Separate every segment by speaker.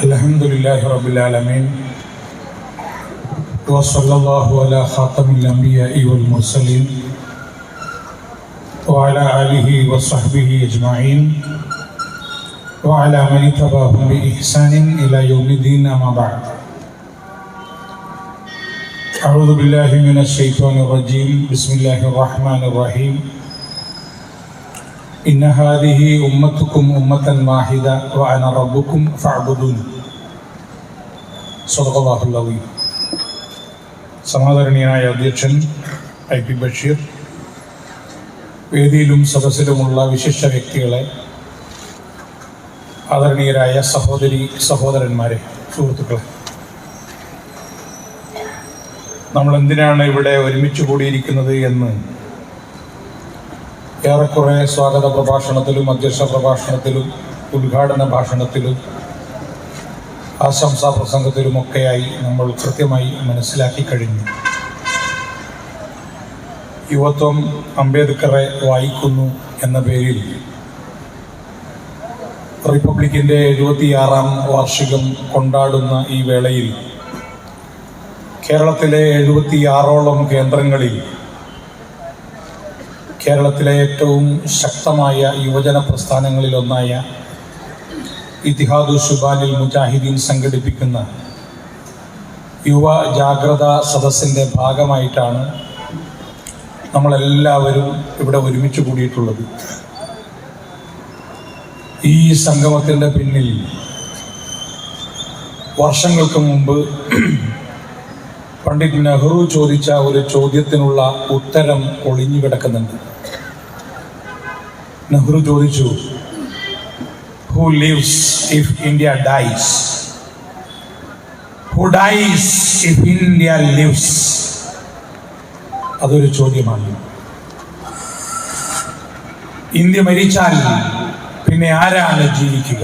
Speaker 1: Alhamdulillahi Rabbil Alameen. Wa sallallahu ala khatamil anbiya'i wal mursalin wa ala alihi wa sahbihi ajma'in wa ala man ittaba'ahum bi ihsanin ila yawmiddin, amma ba'd. A'udhu billahi minash shaitanir rajim. Bismillahir rahmanir rahim. Inna hadhihi ummatukum ummatan wahida wa ana rabbukum fa'budun. Sadaqallahul azim. സമാദരണീയനായ അധ്യക്ഷൻ ഐ.പി. ബഷീർ, വേദിയിലും സദസ്സിലുമുള്ള വിശിഷ്ട വ്യക്തികളെ, ആദരണീയരായ സഹോദരന്മാരെ, സുഹൃത്തുക്കളെ, നമ്മൾ എന്തിനാണ് ഇവിടെ ഒരുമിച്ച് കൂടിയിരിക്കുന്നത് എന്ന് ഏറെക്കുറെ സ്വാഗത പ്രഭാഷണത്തിലും അധ്യക്ഷ പ്രഭാഷണത്തിലും ഉദ്ഘാടന ഭാഷണത്തിലും ആശംസാ പ്രസംഗത്തിലുമൊക്കെയായി നമ്മൾ കൃത്യമായി മനസ്സിലാക്കി കഴിഞ്ഞു. യുവത്വം അംബേദ്കറെ വായിക്കുന്നു എന്ന പേരിൽ റിപ്പബ്ലിക്കിൻ്റെ 76-ാം വാർഷികം കൊണ്ടാടുന്ന ഈ വേളയിൽ കേരളത്തിലെ 76ഓളം കേന്ദ്രങ്ങളിൽ കേരളത്തിലെ ഏറ്റവും ശക്തമായ യുവജന പ്രസ്ഥാനങ്ങളിലൊന്നായ ഇത്തിഹാദുൽ ശുബാനിൽ മുജാഹിദീൻ സംഘടിപ്പിക്കുന്ന യുവ ജാഗ്രത സദസ്സിൻ്റെ ഭാഗമായിട്ടാണ് നമ്മളെല്ലാവരും ഇവിടെ ഒരുമിച്ച് കൂടിയിട്ടുള്ളത്. ഈ സംഗമത്തിൻ്റെ പിന്നിൽ വർഷങ്ങൾക്ക് മുമ്പ് പണ്ഡിറ്റ് നെഹ്റു ചോദിച്ച ഒരു ചോദ്യത്തിനുള്ള ഉത്തരം ഒളിഞ്ഞു കിടക്കുന്നുണ്ട്. നെഹ്റു ചോദിച്ചു, Who lives if India dies? Who dies if India lives? അതൊരു ചോദ്യമാണ്. ഇന്ത്യ മരിച്ചാൽ പിന്നെ ആരാണ് ജീവിക്കുക?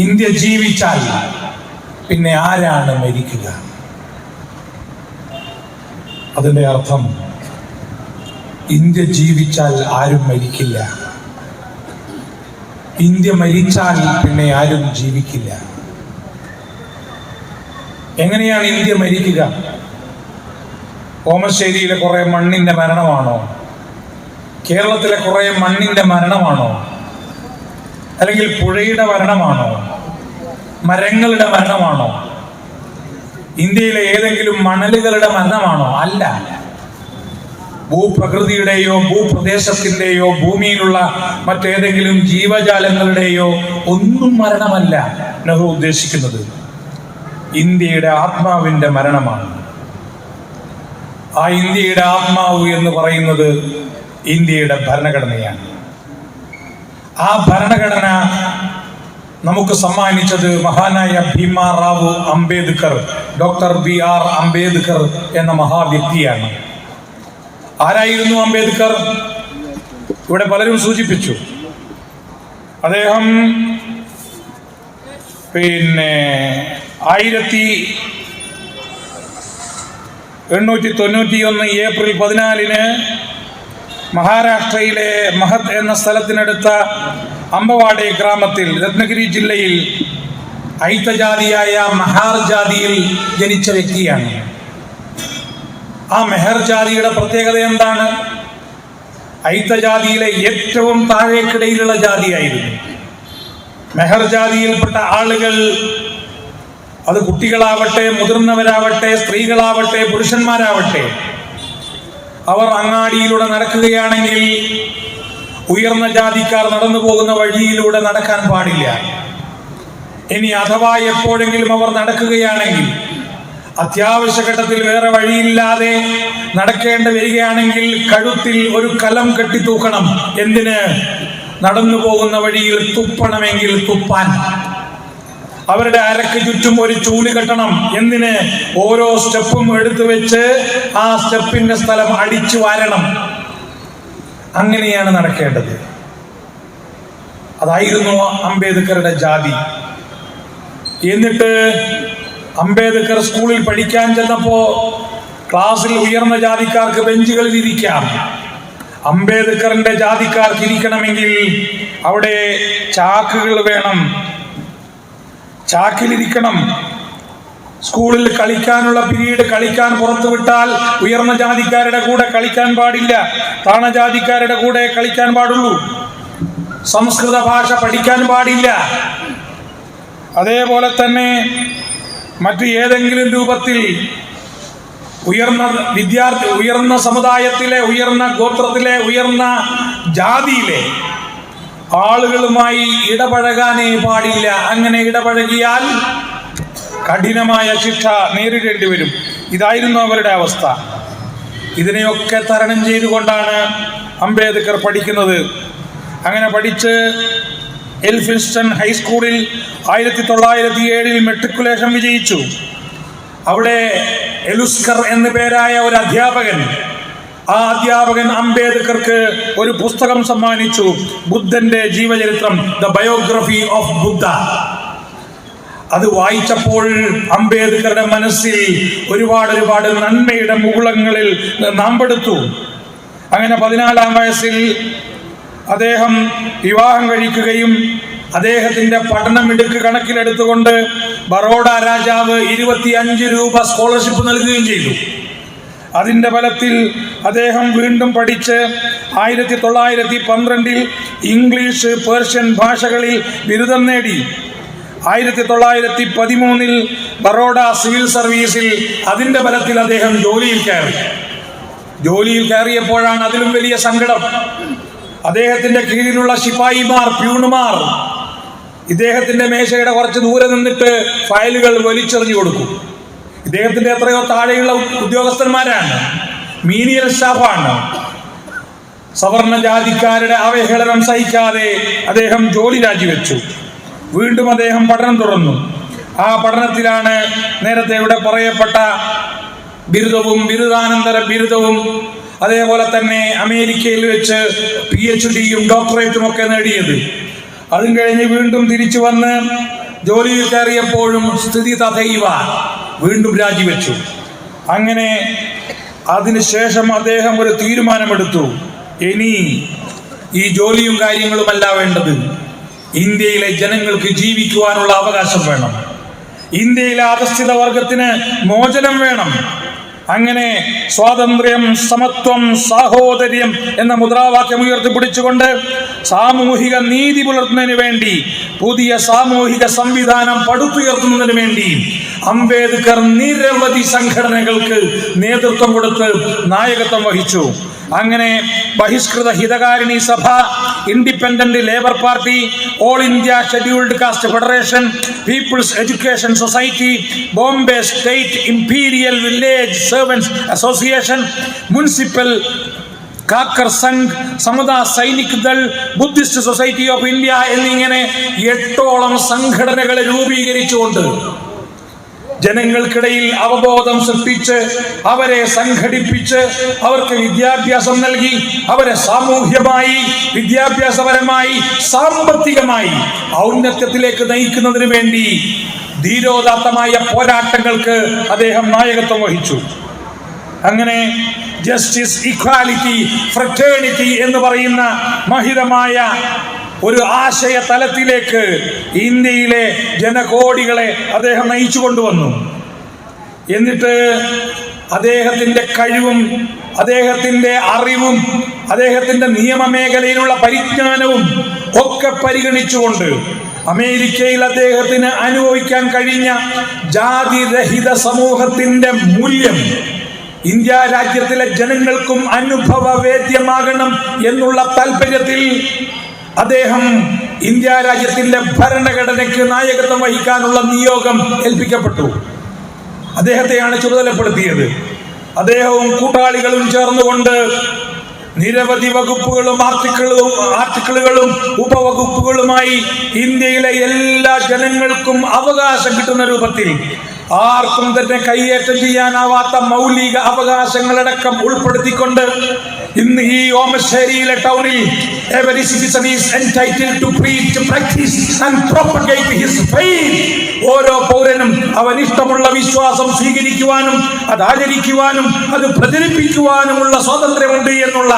Speaker 1: ഇന്ത്യ ജീവിച്ചാൽ പിന്നെ ആരാണ് മരിക്കുക? അതിൻ്റെ അർത്ഥം ഇന്ത്യ ജീവിച്ചാൽ ആരും മരിക്കില്ല, ഇന്ത്യ മരിച്ചാൽ പിന്നെ ആരും ജീവിക്കില്ല. എങ്ങനെയാണ് ഇന്ത്യ മരിക്കുക? ഓമശ്ശേരിയിലെ കുറെ മണ്ണിന്റെ മരണമാണോ? കേരളത്തിലെ കുറെ മണ്ണിന്റെ മരണമാണോ? അല്ലെങ്കിൽ പുഴയുടെ മരണമാണോ? മരങ്ങളുടെ മരണമാണോ? ഇന്ത്യയിലെ ഏതെങ്കിലും മണലുകളുടെ മരണമാണോ? അല്ല. ഭൂപ്രകൃതിയുടെയോ ഭൂപ്രദേശത്തിൻ്റെയോ ഭൂമിയിലുള്ള മറ്റേതെങ്കിലും ജീവജാലങ്ങളുടെയോ ഒന്നും മരണമല്ല നെഹ്റു ഉദ്ദേശിക്കുന്നത്. ഇന്ത്യയുടെ ആത്മാവിൻ്റെ മരണമാണ്. ആ ഇന്ത്യയുടെ ആത്മാവ് എന്ന് പറയുന്നത് ഇന്ത്യയുടെ ഭരണഘടനയാണ്. ആ ഭരണഘടന നമുക്ക് സമ്മാനിച്ചത് മഹാനായ ഭീമാറാവു അംബേദ്കർ, ഡോക്ടർ B.R. അംബേദ്കർ എന്ന മഹാവ്യക്തിയാണ്. ആരായിരുന്നു അംബേദ്കർ? ഇവിടെ പലരും സൂചിപ്പിച്ചു. അദ്ദേഹം 1891 ഏപ്രിൽ 14 മഹാരാഷ്ട്രയിലെ മഹത് എന്ന സ്ഥലത്തിനടുത്ത അമ്പവാഡെ ഗ്രാമത്തിൽ രത്നഗിരി ജില്ലയിൽ ഐത്തജാതിയായ മെഹർ ജാതിയിൽ ജനിച്ച വ്യക്തിയാണ്. ആ മെഹർ ജാതിയുടെ പ്രത്യേകത എന്താണ്? ഐത്തജാതിയിലെ ഏറ്റവും താഴേക്കിടയിലുള്ള ജാതിയായിരുന്നു. മെഹർ ജാതിയിൽപ്പെട്ട ആളുകൾ, അത് കുട്ടികളാവട്ടെ, മുതിർന്നവരാവട്ടെ, സ്ത്രീകളാവട്ടെ, പുരുഷന്മാരാവട്ടെ, അവർ അങ്ങാടിയിലൂടെ നടക്കുകയാണെങ്കിൽ ഉയർന്ന ജാതിക്കാർ നടന്നു പോകുന്ന വഴിയിലൂടെ നടക്കാൻ പാടില്ല. ഇനി അഥവാ എപ്പോഴെങ്കിലും അവർ നടക്കുകയാണെങ്കിൽ, അത്യാവശ്യ ഘട്ടത്തിൽ വേറെ വഴിയില്ലാതെ നടക്കേണ്ടി വരികയാണെങ്കിൽ കഴുത്തിൽ ഒരു കലം കെട്ടി തൂക്കണം. എന്തിന്? നടന്നു പോകുന്ന വഴിയിൽ തുപ്പണമെങ്കിൽ തുപ്പാൻ. അവരുടെ അരക്ക് ചുറ്റും ഒരു ചൂല് കെട്ടണം. എന്തിന്? ഓരോ സ്റ്റെപ്പും എടുത്തു വെച്ച് ആ സ്റ്റെപ്പിന്റെ സ്ഥലം അടിച്ചു വാരണം. അങ്ങനെയാണ് നടക്കേണ്ടത്. അതായിരുന്നു അംബേദ്കറുടെ ജാതി. എന്നിട്ട് അംബേദ്കർ സ്കൂളിൽ പഠിക്കാൻ ചെന്നപ്പോ ക്ലാസ്സിൽ ഉയർന്ന ജാതിക്കാർക്ക് ബെഞ്ചുകളിൽ ഇരിക്കാം,
Speaker 2: അംബേദ്കറിന്റെ ജാതിക്കാർക്ക് ഇരിക്കണമെങ്കിൽ അവിടെ ചാക്കുകൾ വേണം, ചാക്കിലിരിക്കണം. സ്കൂളിൽ കളിക്കാനുള്ള പീരീഡ് കളിക്കാൻ പുറത്തു വിട്ടാൽ ഉയർന്ന ജാതിക്കാരുടെ കൂടെ കളിക്കാൻ പാടില്ല, താണ ജാതിക്കാരുടെ കൂടെ കളിക്കാൻ പാടുള്ളൂ. സംസ്കൃത ഭാഷ പഠിക്കാൻ പാടില്ല. അതേപോലെ തന്നെ മറ്റു ഏതെങ്കിലും രൂപത്തിൽ ഉയർന്ന സമുദായത്തിലെ, ഉയർന്ന ഗോത്രത്തിലെ, ഉയർന്ന ജാതിയിലെ ആളുകളുമായി ഇടപഴകാനേ പാടില്ല. അങ്ങനെ ഇടപഴകിയാൽ കഠിനമായ ശിക്ഷ നേരിടേണ്ടി വരും. ഇതായിരുന്നു അവരുടെ അവസ്ഥ. ഇതിനെയൊക്കെ തരണം ചെയ്തുകൊണ്ടാണ് അംബേദ്കർ പഠിക്കുന്നത്. അങ്ങനെ പഠിച്ച് എൽഫിൻസ്റ്റൺ ഹൈസ്കൂളിൽ 1907 മെട്രിക്കുലേഷൻ വിജയിച്ചു. അവിടെ എലുസ്കർ എന്നു പേരായ ഒരു അധ്യാപകൻ, ആ അധ്യാപകൻ അംബേദ്കർക്ക് ഒരു പുസ്തകം സമ്മാനിച്ചു, ബുദ്ധന്റെ ജീവചരിത്രം, ദ ബയോഗ്രഫി ഓഫ് ബുദ്ധ. അത് വായിച്ചപ്പോൾ അംബേദ്കറുടെ മനസ്സിൽ ഒരുപാട് നന്മയുടെ മുകുളങ്ങളിൽ നാമ്പെടുത്തു. അങ്ങനെ 14-ാം വയസ്സിൽ അദ്ദേഹം വിവാഹം കഴിക്കുകയും അദ്ദേഹത്തിന്റെ പഠനമിടുക്ക് കണക്കിലെടുത്തുകൊണ്ട് ബറോഡ രാജാവ് 25 രൂപ സ്കോളർഷിപ്പ് നൽകുകയും ചെയ്തു. അതിന്റെ ഫലത്തിൽ അദ്ദേഹം വീണ്ടും പഠിച്ച് 1912 ഇംഗ്ലീഷ്, പേർഷ്യൻ ഭാഷകളിൽ ബിരുദം നേടി. 1913 ബറോഡ സിവിൽ സർവീസിൽ അതിന്റെ ഫലത്തിൽ അദ്ദേഹം ജോലിയിൽ കയറിയപ്പോഴാണ് അതിലും വലിയ സങ്കടം. അദ്ദേഹത്തിന്റെ കീഴിലുള്ള ശിപായിമാർ, പ്യൂണുമാർ ഇദ്ദേഹത്തിന്റെ മേശയുടെ കുറച്ച് ദൂരെ നിന്നിട്ട് ഫയലുകൾ വലിച്ചെറിഞ്ഞു കൊടുക്കും. ഇദ്ദേഹത്തിന്റെ എത്രയോ താഴെയുള്ള ഉദ്യോഗസ്ഥന്മാരാണ്, മീനിയൽ സ്റ്റാഫാണ്. സവർണ ജാതിക്കാരുടെ അവഹേളനം സഹിക്കാതെ അദ്ദേഹം ജോലി രാജിവെച്ചു. വീണ്ടും അദ്ദേഹം പഠനം തുടർന്നു. ആ പഠനത്തിലാണ് നേരത്തെ ഇവിടെ പറയപ്പെട്ട ബിരുദവും ബിരുദാനന്തര ബിരുദവും അതേപോലെ തന്നെ അമേരിക്കയിൽ വെച്ച് PhD-യും ഡോക്ടറേറ്റും ഒക്കെ നേടിയത്. അതും കഴിഞ്ഞ് വീണ്ടും തിരിച്ചു വന്ന് ജോലിയിൽ കയറിയപ്പോഴും സ്ഥിതി തഥൈവ, വീണ്ടും രാജിവെച്ചു. അങ്ങനെ അതിനുശേഷം അദ്ദേഹം ഒരു തീരുമാനമെടുത്തു, ഇനി ഈ ജോലിയും കാര്യങ്ങളുമല്ല വേണ്ടത്, ഇന്ത്യയിലെ ജനങ്ങൾക്ക് ജീവിക്കുവാനുള്ള അവകാശം വേണം, ഇന്ത്യയിലെ അധസ്ഥിത വർഗത്തിന് മോചനം വേണം. അങ്ങനെ സ്വാതന്ത്ര്യം, സമത്വം, സാഹോദര്യം എന്ന മുദ്രാവാക്യം ഉയർത്തിപ്പിടിച്ചുകൊണ്ട് സാമൂഹിക നീതി പുലർത്തുന്നതിന് വേണ്ടി, പുതിയ സാമൂഹിക സംവിധാനം പടുത്തുയർത്തുന്നതിന് വേണ്ടി അംബേദ്കർ നിരവധി സംഘടനകൾക്ക് നേതൃത്വം കൊടുത്ത് നായകത്വം വഹിച്ചു. അങ്ങനെ Bahishkrit Hitakarini Sabha, independent labour party, all India scheduled caste federation, people's education society, Bombay state imperial village servants association, municipal കാക്കർ Sangh, Samata Sainik Dal, Buddhist society of India എന്നിങ്ങനെ 8ഓളം സംഘടനകളെ രൂപീകരിച്ചുകൊണ്ട് ജനങ്ങൾക്കിടയിൽ അവബോധം സൃഷ്ടിച്ച് അവരെ സംഘടിപ്പിച്ച് അവർക്ക് വിദ്യാഭ്യാസം നൽകി അവരെ സാമൂഹ്യമായി, വിദ്യാഭ്യാസപരമായി, സാമ്പത്തികമായി ഔന്നത്യത്തിലേക്ക് നയിക്കുന്നതിന് വേണ്ടി ധീരോദാത്തമായ പോരാട്ടങ്ങൾക്ക് അദ്ദേഹം നായകത്വം വഹിച്ചു. അങ്ങനെ ജസ്റ്റിസ്, ഇക്വാലിറ്റി, ഫ്രറ്റേണിറ്റി എന്ന് പറയുന്ന മഹിതമായ ഒരു ആശയ തലത്തിലേക്ക് ഇന്ത്യയിലെ ജനകോടികളെ അദ്ദേഹം നയിച്ചു കൊണ്ടുവന്നു. എന്നിട്ട് അദ്ദേഹത്തിന്റെ കഴിവും അദ്ദേഹത്തിന്റെ അറിവും അദ്ദേഹത്തിന്റെ നിയമമേഖലയിലുള്ള പരിജ്ഞാനവും ഒക്കെ പരിഗണിച്ചുകൊണ്ട് അമേരിക്കയിൽ അദ്ദേഹത്തിന് അനുഭവിക്കാൻ കഴിഞ്ഞ ജാതിരഹിത സമൂഹത്തിന്റെ മൂല്യം ഇന്ത്യ രാജ്യത്തിലെ ജനങ്ങൾക്കും അനുഭവവേദ്യമാകണം എന്നുള്ള താല്പര്യത്തിൽ അദ്ദേഹം ഇന്ത്യ രാജ്യത്തിന്റെ ഭരണഘടനയ്ക്ക് നായകത്വം വഹിക്കാനുള്ള നിയോഗം ഏൽപ്പിക്കപ്പെട്ടു. അദ്ദേഹത്തെയാണ് ചുമതലപ്പെടുത്തിയത്. അദ്ദേഹവും കൂട്ടാളികളും ചേർന്നുകൊണ്ട് നിരവധി വകുപ്പുകളും ആർട്ടിക്കിളുകളും ഉപവകുപ്പുകളുമായി ഇന്ത്യയിലെ എല്ലാ ജനങ്ങൾക്കും അവകാശം കിട്ടുന്ന രൂപത്തിൽ ആർക്കും തന്നെ കൈയേറ്റം ചെയ്യാനാവാത്ത മൗലിക അവകാശങ്ങളടക്കം ഉൾപ്പെടുത്തിക്കൊണ്ട് ഇന്ന് ഈ ഓമശ്ശേരിയിലെ ടൗണിൽ every citizen is entitled to preach, practice and propagate his faith. ഓരോ പൗരനും അവൻ ഇഷ്ടമുള്ള വിശ്വാസം സ്വീകരിക്കുവാനും അത് ആചരിക്കുവാനും അത് പ്രചരിപ്പിക്കുവാനുമുള്ള സ്വാതന്ത്ര്യമുണ്ട് എന്നുള്ള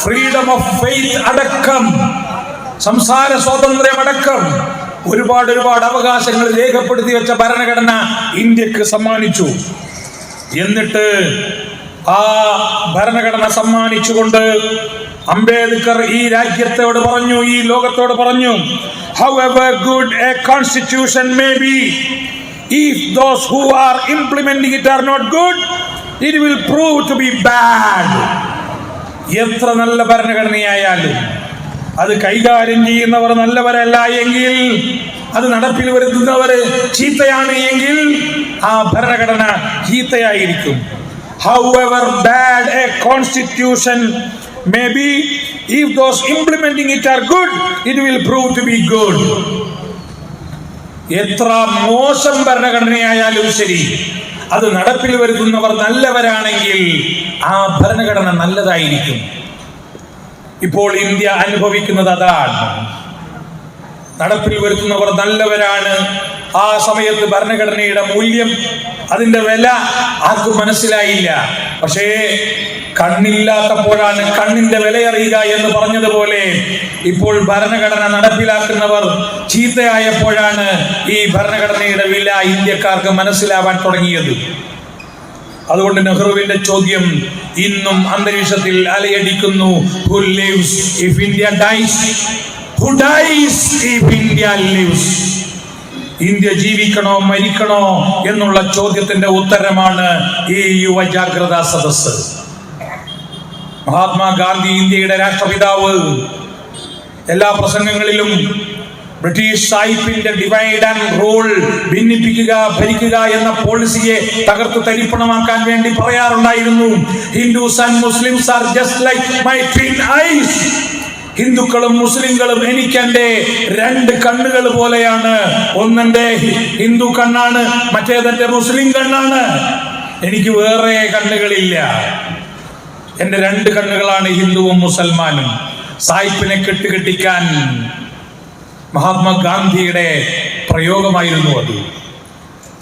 Speaker 2: ഫ്രീഡം ഓഫ് ഫെയ്ത്ത് അടക്കം, സംസാര സ്വാതന്ത്ര്യമടക്കം ഒരുപാട് അവകാശങ്ങൾ രേഖപ്പെടുത്തി വെച്ച ഭരണഘടന ഇന്ത്യക്ക് സമ്മാനിച്ചു. എന്നിട്ട് ആ ഭരണഘടന സമ്മാനിച്ചുകൊണ്ട് അംബേദ്കർ ഈ രാജ്യത്തോട് പറഞ്ഞു, ഈ ലോകത്തോട് പറഞ്ഞു, however good a constitution may be, if those who are implementing it are not good, it will prove to be bad. എത്ര നല്ല ഭരണഘടനയായാലും അത് കൈകാര്യം ചെയ്യുന്നവർ നല്ലവരല്ല എങ്കിൽ, അത് നടപ്പിൽ വരുത്തുന്നവർ ചീത്തയാണ് എങ്കിൽ ആ ഭരണഘടന ചീത്തയായിരിക്കും. However bad a constitution may be, if those implementing it are good, it will prove to be good. എത്ര മോശം ഭരണഘടനയായാലും ശരി, അത് നടപ്പിൽ വരുത്തുന്നവർ നല്ലവരാണെങ്കിൽ ആ ഭരണഘടന നല്ലതായിരിക്കും. ഇപ്പോൾ ഇന്ത്യ അനുഭവിക്കുന്നത് അതാണ്. നടപ്പിൽ വരുത്തുന്നവർ നല്ലവരാണ്. ആ സമയത്ത് ഭരണഘടനയുടെ മൂല്യം, അതിന്റെ വില ആർക്കും മനസ്സിലായില്ല. പക്ഷേ കണ്ണില്ലാത്തപ്പോഴാണ് കണ്ണിന്റെ വിലയറിയുക എന്ന് പറഞ്ഞതുപോലെ ഇപ്പോൾ ഭരണഘടന നടപ്പിലാക്കുന്നവർ ചീത്തയായപ്പോഴാണ് ഈ ഭരണഘടനയുടെ വില ഇന്ത്യക്കാർക്ക് മനസ്സിലാവാൻ തുടങ്ങിയത്. അതുകൊണ്ട് നെഹ്റുവിന്റെ ചോദ്യം ഇന്നും അന്തരീക്ഷത്തിൽ അലയടിക്കുന്നു: Who lives if India dies? Who dies if India lives? India ജീവിക്കണോ മരിക്കണോ എന്നുള്ള ചോദ്യത്തിന്റെ ഉത്തരമാണ് ഈ യുവജാഗ്രതാ സദസ്സ്. മഹാത്മാഗാന്ധി, ഇന്ത്യയുടെ രാഷ്ട്രപിതാവ്, എല്ലാ പ്രസംഗങ്ങളിലും ബ്രിട്ടീഷ് സാഹിബിന്റെ ഡിവൈഡ് ആൻഡ് റൂൾ, ഭിന്നിപ്പിക്കുക ഭരിക്കുക എന്ന പോളിസിയെ തകർത്ത് തരിപ്പണമാക്കാൻ വേണ്ടി പറയാറുണ്ടായിരുന്നു. Hindus and Muslims are just like my twin ice. ഹിന്ദുക്കളും മുസ്ലിങ്ങളും എനിക്കെന്റെ രണ്ട് കണ്ണുകൾ പോലെയാണ്. ഒന്നെന്റെ ഹിന്ദു കണ്ണാണ്, മറ്റേതെന്റെ മുസ്ലിം കണ്ണാണ്. എനിക്ക് വേറെ കണ്ണുകളില്ല. എന്റെ രണ്ട് കണ്ണുകളാണ് ഹിന്ദുവും മുസൽമാനും. സായിപ്പിനെ കെട്ടുകെട്ടിക്കാൻ മഹാത്മാഗാന്ധിയുടെ പ്രയോഗമായിരുന്നു അത്.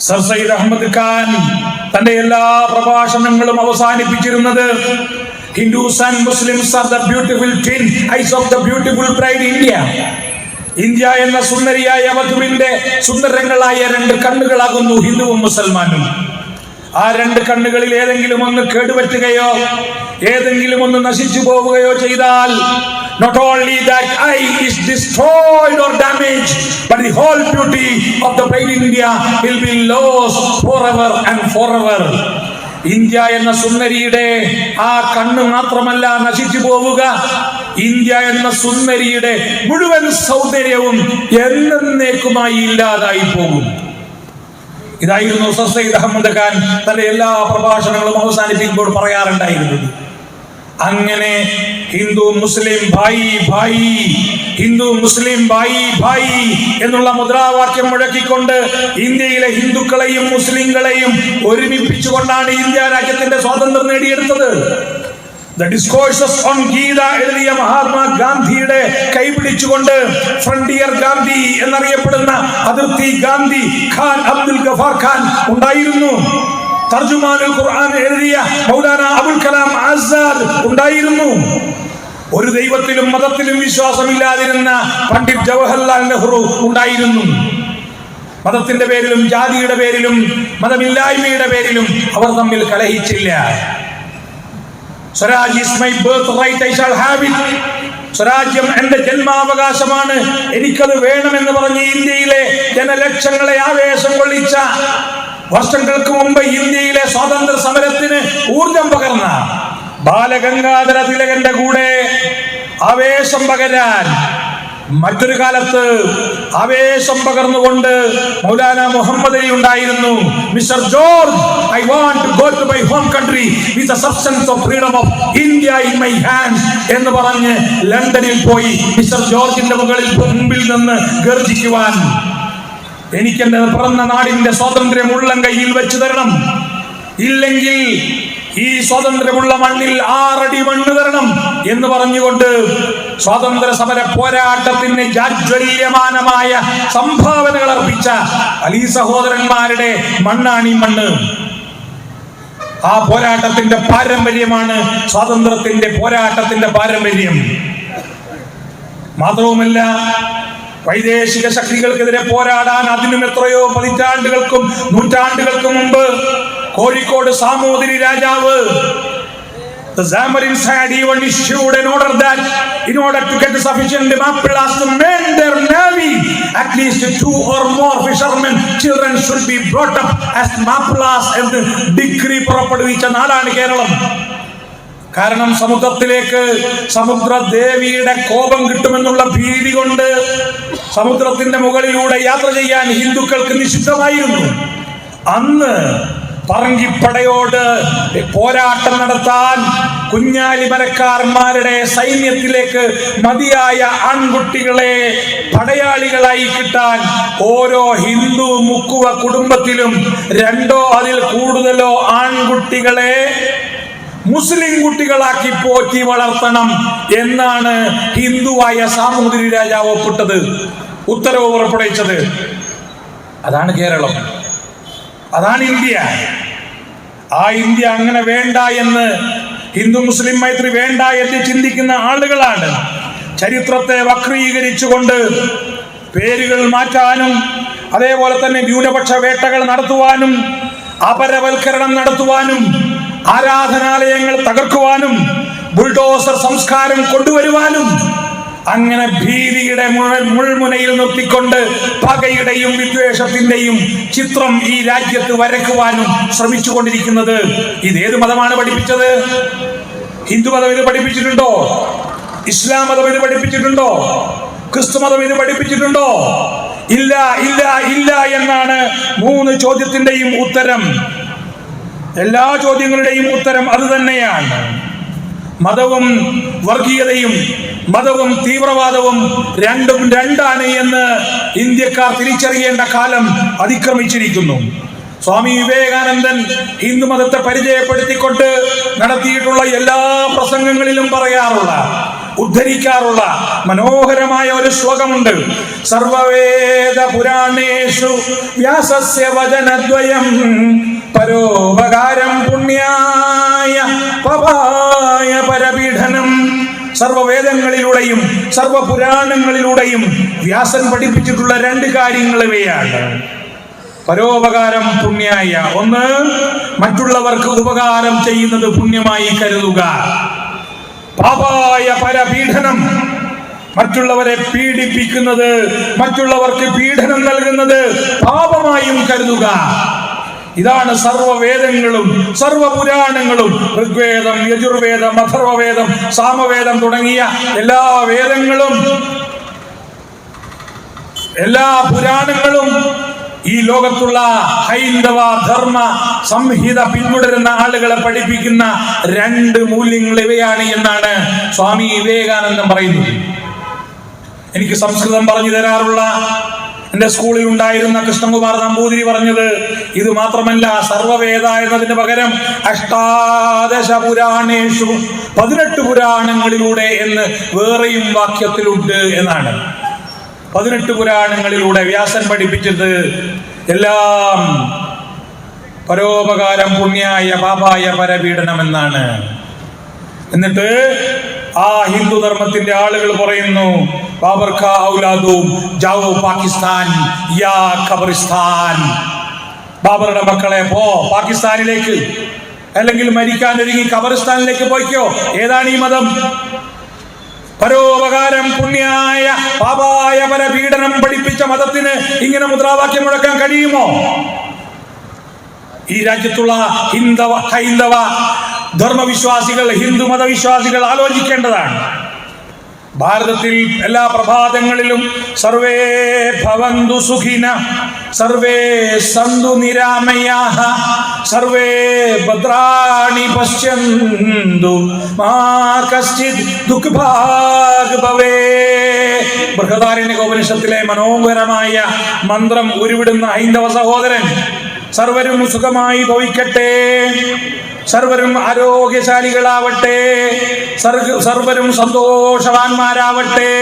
Speaker 2: സർ സയ്യിദ് അഹമ്മദ് ഖാൻ തന്റെ എല്ലാ പ്രഭാഷണങ്ങളും അവസാനിപ്പിച്ചിരുന്നത് Hindus and Muslims are the beautiful twin eyes of the beautiful bride India. India എന്ന സുന്ദരിയായ വധുവിന്റെ സുന്ദരങ്ങളായ രണ്ട് കണ്ണുകളാകുന്നു ഹിന്ദുവും മുസൽമാനും. ആ രണ്ട് കണ്ണുകളിൽ ഏതെങ്കിലും ഒന്ന് കേടുപറ്റുകയോ ഏതെങ്കിലും ഒന്ന് നശിച്ചു പോവുകയോ ചെയ്താൽ, not only that eye is destroyed or damaged, but the whole beauty of the bride India will be lost forever and forever. India എന്ന സുന്ദരിയുടെ ആ കണ്ണ് മാത്രമല്ല നശിച്ചു പോവുക, ഇന്ത്യ എന്ന സുന്ദരിയുടെ മുഴുവൻ സൗന്ദര്യവും എന്നേക്കുമായി ഇല്ലാതായി പോകും. ഇതായിരുന്നു സർ സയ്യിദ് അഹമ്മദ് ഖാൻ തന്റെ എല്ലാ പ്രഭാഷണങ്ങളും അവസാനിപ്പിക്കുമ്പോൾ പറയാറുണ്ടായിരുന്നത്. അങ്ങനെ ഹിന്ദു മുസ്ലിം ഭായി ഭായി, ഹിന്ദു മുസ്ലിം ഭായി ഭായി എന്നുള്ള മുദ്രാവാക്യം മുഴക്കിക്കൊണ്ട് ഇന്ത്യയിലെ ഹിന്ദുക്കളെയും മുസ്ലിങ്ങളെയും ഒരുമിപ്പിച്ചുകൊണ്ടാണ് ഇന്ത്യ രാജ്യത്തിന്റെ സ്വാതന്ത്ര്യം നേടിയെടുത്തത്. The discourses on Gita എഴുതിയ മഹാത്മാഗാന്ധിയുടെ കൈപിടിച്ചുകൊണ്ട് ഫ്രണ്ടിയർ ഗാന്ധി എന്നറിയപ്പെടുന്ന അതിർത്തി ഗാന്ധി ഖാൻ അബ്ദുൽ ഗഫാർ ഖാൻ ഉണ്ടായിരുന്നു. തർജുമാനുൽ ഖുർആൻ എഴുതിയ മൗലാന അബുൽ കലാം ആസാദ് ഉണ്ടായിരുന്നു. ഒരു ദൈവത്തിലും മതത്തിലും വിശ്വാസമില്ലാതിരുന്ന പണ്ഡിറ്റ് ജവഹർലാൽ നെഹ്റു ഉണ്ടായിരുന്നു. മതത്തിന്റെ പേരിലും ജാതിയുടെ പേരിലും മതമില്ലായ്മയുടെ പേരിലും അവർ തമ്മിൽ കലഹിച്ചില്ല. Swaraj is my birth right, I shall have it. സ്വരാജ്യം എന്റെ ജന്മാവകാശമാണ്, എനിക്കത് വേണമെന്ന് പറഞ്ഞ് ഇന്ത്യയിലെ ജനലക്ഷങ്ങളെ ആവേശം കൊള്ളിച്ച, വർഷങ്ങൾക്ക് മുമ്പ് ഇന്ത്യയിലെ സ്വാതന്ത്ര്യ സമരത്തിന് ഊർജം പകർന്ന ബാലഗംഗാധര തിലകന്റെ കൂടെ ആവേശം പകരാൻ മറ്റൊരു കാലത്ത് ആവേശം പകർന്നുകൊണ്ട് മൗലാന മുഹമ്മദ് അലി ഉണ്ടായിരുന്നു. Mister George, I want to go to my home country with the substance of freedom of India in my hands എന്ന് പറഞ്ഞ് ലണ്ടനിൽ പോയി മിസ്റ്റർ ജോർജിന്റെ മുമ്പിൽ നിന്ന് ഗർജിക്കുവാൻ എനിക്കെന്റെ പിറന്ന നാടിന്റെ സ്വാതന്ത്ര്യം ഉള്ളം കയ്യിൽ വെച്ച് തരണം, ഇല്ലെങ്കിൽ ഈ സ്വാതന്ത്ര്യമുള്ള മണ്ണിൽ 6 അടി മണ്ണ് തരണം എന്ന് പറഞ്ഞുകൊണ്ട് സ്വാതന്ത്ര്യ സമര പോരാട്ടത്തിന് ജാജ്വല്യമാനമായ സംഭാവനകൾ അർപ്പിച്ച അലി സഹോദരന്മാരുടെ മണ്ണാണി മണ്ണ്. ആ പോരാട്ടത്തിന്റെ പാരമ്പര്യമാണ് സ്വാതന്ത്ര്യത്തിന്റെ പോരാട്ടത്തിന്റെ പാരമ്പര്യം. മാത്രവുമല്ല, വൈദേശിക ശക്തികൾക്കെതിരെ പോരാടാൻ അതിനും എത്രയോ പതിറ്റാണ്ടുകൾക്കും നൂറ്റാണ്ടുകൾക്കും മുമ്പ് കോഴിക്കോട് സാമൂതിരി രാജാവ്, the Zamorin had even issued an order that in order to get sufficient Mappilas to man their navy, at least 2 or more fishermen children should be brought up as Mappilas എന്ന് ഡിഗ്രി പുറപ്പെടുവിച്ച നാടാണ് കേരളം. കാരണം സമുദ്രത്തിലേക്ക് സമുദ്രദേവിയുടെ കോപം കിട്ടുമെന്നുള്ള ഭീതി കൊണ്ട് സമുദ്രത്തിന്റെ മുകളിലൂടെ യാത്ര ചെയ്യാൻ ഹിന്ദുക്കൾക്ക് നിഷിദ്ധമായിരുന്നു. അന്ന് പറങ്കിപ്പടയോട് പോരാട്ടം നടത്താൻ കുഞ്ഞാലിമരക്കാരന്മാരുടെ സൈന്യത്തിലേക്ക് മതിയായ ആൺകുട്ടികളെ പടയാളികളായി കിട്ടാൻ ഓരോ ഹിന്ദു മുക്കുവ കുടുംബത്തിലും 2 അതിൽ കൂടുതലോ ആൺകുട്ടികളെ മുസ്ലിം കുട്ടികളാക്കി പോറ്റി വളർത്തണം എന്നാണ് ഹിന്ദുവായ സാമൂതിരി രാജാവ് ഒപ്പിട്ടത്, ഉത്തരവ് പുറപ്പെടുവിച്ചത്. അതാണ് കേരളം, അതാണ് ഇന്ത്യ. ആ ഇന്ത്യ അങ്ങനെ വേണ്ട എന്ന്, ഹിന്ദു മുസ്ലിം മൈത്രി വേണ്ട എന്ന് ചിന്തിക്കുന്ന ആളുകളാണ് ചരിത്രത്തെ വക്രീകരിച്ചുകൊണ്ട് പേരുകൾ മാറ്റാനും അതേപോലെ തന്നെ ന്യൂനപക്ഷ വേട്ടകൾ നടത്തുവാനും അപരവൽക്കരണം നടത്തുവാനും ആരാധനാലയങ്ങൾ തകർക്കുവാനും ബുൾഡോസർ സംസ്കാരം കൊണ്ടുവരുവാനും അങ്ങനെ ഭീതിയുടെ മുൾമുനയിൽ നിർത്തിക്കൊണ്ട് പകയുടെയും വിദ്വേഷത്തിന്റെയും ചിത്രം ഈ രാജ്യത്ത് വരയ്ക്കുവാനും ശ്രമിച്ചുകൊണ്ടിരിക്കുന്നത്. ഇതേത് മതമാണ് പഠിപ്പിച്ചത്? ഹിന്ദു മതം ഇത് പഠിപ്പിച്ചിട്ടുണ്ടോ? ഇസ്ലാം മതം ഇത് പഠിപ്പിച്ചിട്ടുണ്ടോ? ക്രിസ്തു മതം ഇത് പഠിപ്പിച്ചിട്ടുണ്ടോ? ഇല്ല, ഇല്ല, ഇല്ല എന്നാണ് 3 ചോദ്യത്തിന്റെയും ഉത്തരം. എല്ലാ ചോദ്യങ്ങളുടെയും ഉത്തരം അത് തന്നെയാണ്. മതവും വർഗീയതയും മതവും തീവ്രവാദവും രണ്ടും രണ്ടാണ് എന്ന് ഇന്ത്യക്കാർ തിരിച്ചറിയേണ്ട കാലം അതിക്രമിച്ചിരിക്കുന്നു. സ്വാമി വിവേകാനന്ദൻ ഹിന്ദു മതത്തെ പരിചയപ്പെടുത്തിക്കൊണ്ട് നടത്തിയിട്ടുള്ള എല്ലാ പ്രസംഗങ്ങളിലും ഉദ്ധരിക്കാറുള്ള മനോഹരമായ ഒരു ശ്ലോകമുണ്ട്. സർവവേദ പുരാണേഷു വ്യാസസ്യ വചനദ്വയം പരോപകാരം പുണ്യായ പപായ പരപീഡനം. സർവവേദങ്ങളിലൂടെയും സർവപുരാണങ്ങളിലൂടെയും വ്യാസൻ പഠിപ്പിച്ചിട്ടുള്ള 2 കാര്യങ്ങൾ ഇവയാണ്. പരോപകാരം പുണ്യായ, ഒന്ന് മറ്റുള്ളവർക്ക് ഉപകാരം ചെയ്യുന്നത് പുണ്യമായി കരുതുക. പാപായ പരപീഡനം, മറ്റുള്ളവരെ പീഡിപ്പിക്കുന്നത്, മറ്റുള്ളവർക്ക് പീഡനം നൽകുന്നത് പാപമായും കരുതുക. ഇതാണ് സർവവേദങ്ങളും സർവപുരാണങ്ങളും. ഋഗ്വേദം, യജുർവേദം, അഥർവവേദം, സാമവേദം തുടങ്ങിയ എല്ലാ വേദങ്ങളും എല്ലാ പുരാണങ്ങളും ഈ ലോകത്തുള്ള ഹൈന്ദവ ധർമ്മ സംഹിത പിന്തുടരുന്ന ആളുകളെ പഠിപ്പിക്കുന്ന 2 മൂല്യങ്ങൾ ഇവയാണ് എന്നാണ് സ്വാമി വിവേകാനന്ദൻ പറയുന്നത്. എനിക്ക് സംസ്കൃതം പറഞ്ഞു തരാറുള്ള എന്റെ സ്കൂളിൽ ഉണ്ടായിരുന്ന കൃഷ്ണകുമാർ നമ്പൂതിരി പറഞ്ഞത് ഇത് മാത്രമല്ല, സർവവേദ എന്നതിന് പകരം അഷ്ടാദശ പുരാണേഷു 18 പുരാണങ്ങളിലൂടെ എന്ന് വേറെയും വാക്യത്തിലുണ്ട് എന്നാണ്. 18 പുരാണങ്ങളിലൂടെ വ്യാസൻ പഠിപ്പിച്ചത് എല്ലാം പരോപകാരം പുണ്യായ പാപായ പരപീഡനം എന്നാണ്. എന്നിട്ട് ആ ഹിന്ദു ധർമ്മത്തിന്റെ ആളുകൾ പറയുന്നു, ബാബർ ഖാ ഔലാദും ജാവോ പാകിസ്ഥാൻ യാ ഖബറിസ്ഥാൻ. ബാബറുടെ മക്കളെ പോ പാകിസ്ഥാനിലേക്ക്, അല്ലെങ്കിൽ മരിക്കാൻ ഒരുങ്ങി ഖബറിസ്ഥാനിലേക്ക് പോയിക്കോ. ഏതാണ് ഈ മതം? പരോപകാരം പുണ്യായ പാപായ പരപീഡനം പഠിപ്പിച്ച മതത്തിന് ഇങ്ങനെ മുദ്രാവാക്യം മുഴക്കാൻ കഴിയുമോ? ഈ രാജ്യത്തുള്ള ഹൈന്ദവ ധർമ്മവിശ്വാസികൾ, ഹിന്ദു മതവിശ്വാസികൾ ആലോചിക്കേണ്ടതാണ്. ഭാരതത്തിൽ എല്ലാ പ്രഭാതങ്ങളിലും സർവേ ഭവന്തു സുഖിന സർവേ സന്തു നിരാമയാഃ സർവേ ഭദ്രാണി പശ്യന്തു മാ കശ്ചിത് ദുഃഖഭാഗ് ഭവേത്. ബൃഹദാരണ്യക ഉപനിഷത്തിലെ മനോഹരമായ മന്ത്രം ഉരുവിടുന്ന ഹൈന്ദവ സഹോദരൻ, സർവരും സുഖമായി ഭവിക്കട്ടെ, സർവരും ആരോഗ്യശാലികളാവട്ടെ, സർവരും സന്തോഷവാന്മാരാവട്ടെ,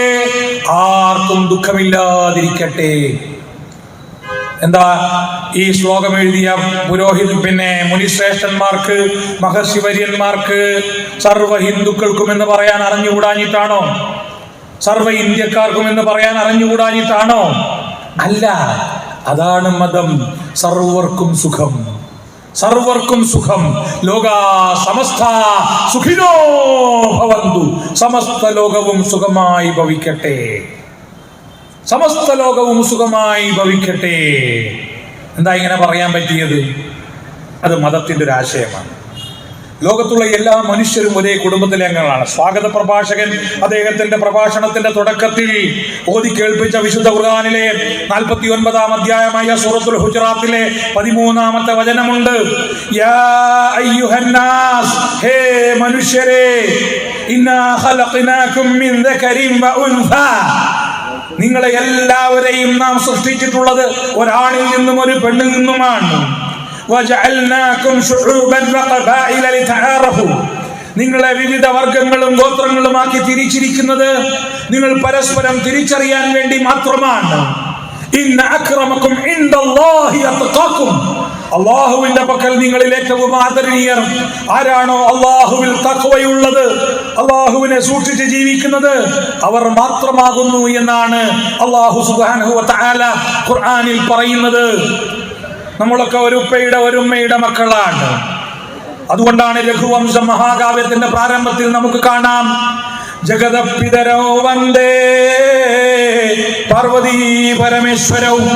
Speaker 2: ആർക്കും ദുഃഖമില്ലാതിരിക്കട്ടെ. എന്താ ഈ ശ്ലോകം എഴുതിയ മുനിശ്രേഷ്ഠന്മാർക്ക്, മഹർഷിവര്യന്മാർക്ക് സർവ ഹിന്ദുക്കൾക്കും എന്ന് പറയാൻ അറിഞ്ഞുകൂടാഞ്ഞിട്ടാണോ? സർവ ഇന്ത്യക്കാർക്കും എന്ന് പറയാൻ അറിഞ്ഞുകൂടാഞ്ഞിട്ടാണോ? അല്ല, അതാണ് മതം. സർവർക്കും സുഖം, സർവർക്കും സുഖം. ലോകാ സമസ്ത സുഖിനോ ഭവന്തു. സമസ്ത ലോകവും സുഖമായി ഭവിക്കട്ടെ, സമസ്ത ലോകവും സുഖമായി ഭവിക്കട്ടെ. എന്താ ഇങ്ങനെ പറയാൻ പറ്റിയത്? അത് മതത്തിന്റെ ഒരു ആശയമാണ്. ലോകത്തുള്ള എല്ലാ മനുഷ്യരും ഒരേ കുടുംബത്തിലെ അംഗങ്ങളാണ്. സ്വാഗത പ്രഭാഷകൻ അദ്ദേഹത്തിന്റെ പ്രഭാഷണത്തിന്റെ തുടക്കത്തിൽ ഓതി കേൾപ്പിച്ച വിശുദ്ധ ഖുർആനിലെ 49-ാം അധ്യായമായ സൂറത്തുൽ ഹുജറാത്തിലെ 13-ാമത്തെ വചനമുണ്ട്. യാ അയ്യുഹന്നാസ്, ഹേ മനുഷ്യരെ, ഇന്നാ ഖലഖനാകും മിൻ ദകരിൻ വ ഉൻസാ, നിങ്ങളെ എല്ലാവരെയും നാം സൃഷ്ടിച്ചിട്ടുള്ളത് ഒരാണിൽ നിന്നും ഒരു പെണ്ണിൽ നിന്നുമാണ്. വജഅൽനാകും ശുഊബൻ വഖബാഇല ലിതആറഫു, നിങ്ങളെ വിവിധ വർഗങ്ങളും ഗോത്രങ്ങളുമാക്കി തിരിച്ചിരിക്കുന്നത് നിങ്ങൾ പരസ്പരം തിരിച്ചറിയാൻ വേണ്ടി മാത്രമാണ്. ഇന്ന അക്രമക്കും ഇൻദല്ലാഹി അത്ഖാകും, അല്ലാഹുവിന്റെ പക്കൽ നിങ്ങളിൽ ഏറ്റവും ആദരണീയർ ആരാണോ അല്ലാഹുവിൽ തഖ്വയുള്ളത്, അല്ലാഹുവിനെ സൂക്ഷിച്ച് ജീവിക്കുന്നത്, അവർ മാത്രമാകുന്നു എന്നാണ് അല്ലാഹു സുബ്ഹാനഹു വ തആല ഖുർആനിൽ പറയുന്നത്. നമ്മളൊക്കെ ഒരു ഉപ്പയുടെ ഒരു ഉമ്മയുടെ മക്കളാണ്. അതുകൊണ്ടാണ് രഘുവംശ മഹാകാവ്യത്തിന്റെ പ്രാരംഭത്തിൽ നമുക്ക് കാണാം, ജഗതപിതരോ വന്ദേ പാർവതീ പരമേശ്വരവും,